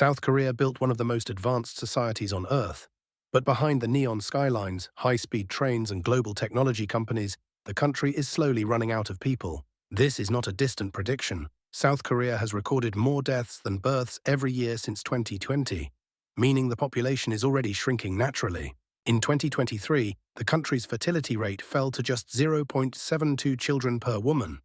South Korea built one of the most advanced societies on Earth. But behind the neon skylines, high-speed trains and global technology companies, the country is slowly running out of people. This is not a distant prediction. South Korea has recorded more deaths than births every year since 2020, meaning the population is already shrinking naturally. In 2023, the country's fertility rate fell to just 0.72 children per woman.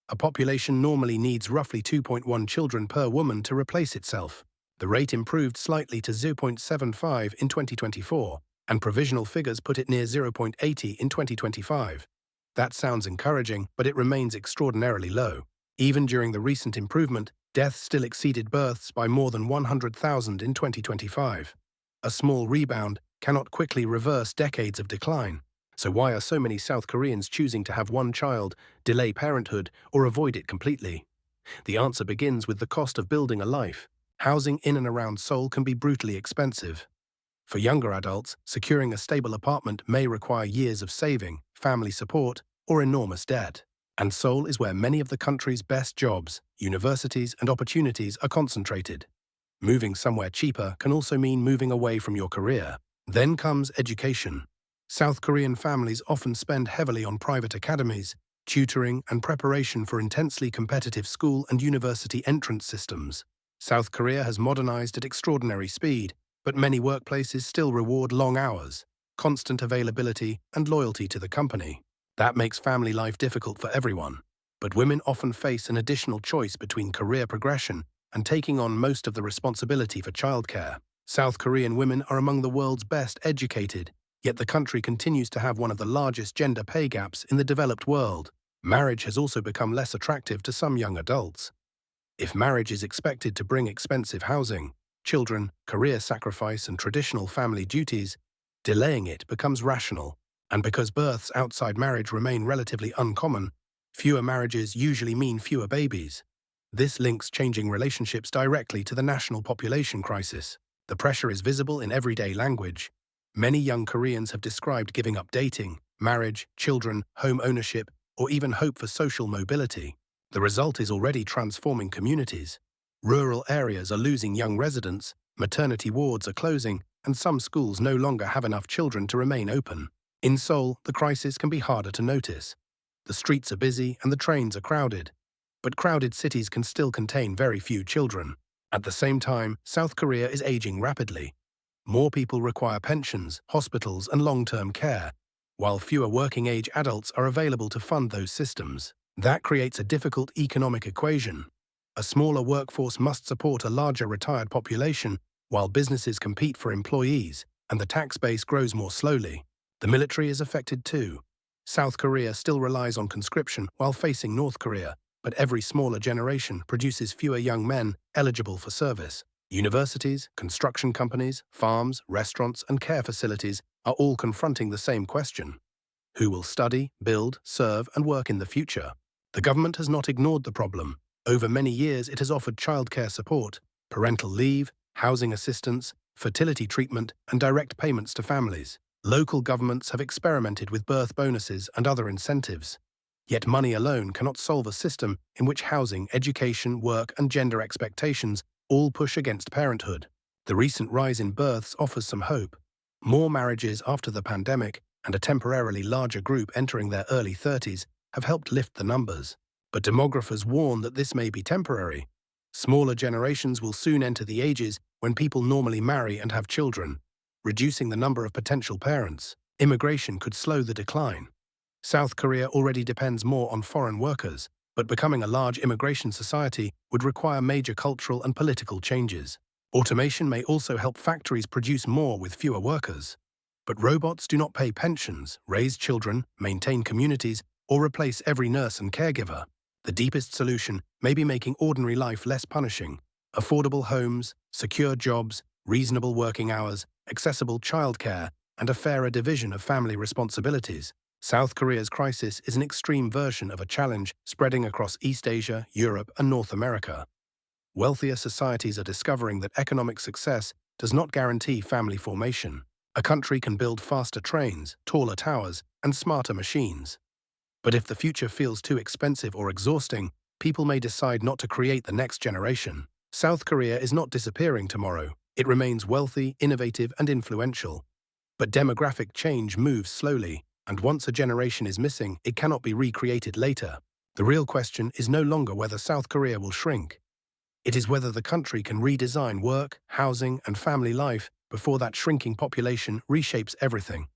A population normally needs roughly 2.1 children per woman to replace itself. The rate improved slightly to 0.75 in 2024, and provisional figures put it near 0.80 in 2025. That sounds encouraging, but it remains extraordinarily low. Even during the recent improvement, deaths still exceeded births by more than 100,000 in 2025. A small rebound cannot quickly reverse decades of decline. So why are so many South Koreans choosing to have one child, delay parenthood, or avoid it completely? The answer begins with the cost of building a life. Housing in and around Seoul can be brutally expensive. For younger adults, securing a stable apartment may require years of saving, family support, or enormous debt. And Seoul is where many of the country's best jobs, universities, and opportunities are concentrated. Moving somewhere cheaper can also mean moving away from your career. Then comes education. South Korean families often spend heavily on private academies, tutoring, and preparation for intensely competitive school and university entrance systems. South Korea has modernized at extraordinary speed, but many workplaces still reward long hours, constant availability, and loyalty to the company. That makes family life difficult for everyone. But women often face an additional choice between career progression and taking on most of the responsibility for childcare. South Korean women are among the world's best educated, yet the country continues to have one of the largest gender pay gaps in the developed world. Marriage has also become less attractive to some young adults. If marriage is expected to bring expensive housing, children, career sacrifice, and traditional family duties, delaying it becomes rational. And because births outside marriage remain relatively uncommon, fewer marriages usually mean fewer babies. This links changing relationships directly to the national population crisis. The pressure is visible in everyday language. Many young Koreans have described giving up dating, marriage, children, home ownership, or even hope for social mobility. The result is already transforming communities. Rural areas are losing young residents, maternity wards are closing, and some schools no longer have enough children to remain open. In Seoul, the crisis can be harder to notice. The streets are busy and the trains are crowded. But crowded cities can still contain very few children. At the same time, South Korea is aging rapidly. More people require pensions, hospitals, and long-term care, while fewer working-age adults are available to fund those systems. That creates a difficult economic equation. A smaller workforce must support a larger retired population, while businesses compete for employees, and the tax base grows more slowly. The military is affected too. South Korea still relies on conscription while facing North Korea, but every smaller generation produces fewer young men eligible for service. Universities, construction companies, farms, restaurants, and care facilities are all confronting the same question. Who will study, build, serve, and work in the future? The government has not ignored the problem. Over many years, it has offered childcare support, parental leave, housing assistance, fertility treatment, and direct payments to families. Local governments have experimented with birth bonuses and other incentives. Yet money alone cannot solve a system in which housing, education, work, and gender expectations all push against parenthood. The recent rise in births offers some hope. More marriages after the pandemic and a temporarily larger group entering their early 30s have helped lift the numbers. But demographers warn that this may be temporary. Smaller generations will soon enter the ages when people normally marry and have children, reducing the number of potential parents. Immigration could slow the decline. South Korea already depends more on foreign workers, but becoming a large immigration society would require major cultural and political changes. Automation may also help factories produce more with fewer workers. But robots do not pay pensions, raise children, maintain communities, or replace every nurse and caregiver. The deepest solution may be making ordinary life less punishing. Affordable homes, secure jobs, reasonable working hours, accessible childcare, and a fairer division of family responsibilities. South Korea's crisis is an extreme version of a challenge spreading across East Asia, Europe, and North America. Wealthier societies are discovering that economic success does not guarantee family formation. A country can build faster trains, taller towers, and smarter machines. But if the future feels too expensive or exhausting, people may decide not to create the next generation. South Korea is not disappearing tomorrow. It remains wealthy, innovative, and influential. But demographic change moves slowly, and once a generation is missing, it cannot be recreated later. The real question is no longer whether South Korea will shrink. It is whether the country can redesign work, housing, and family life before that shrinking population reshapes everything.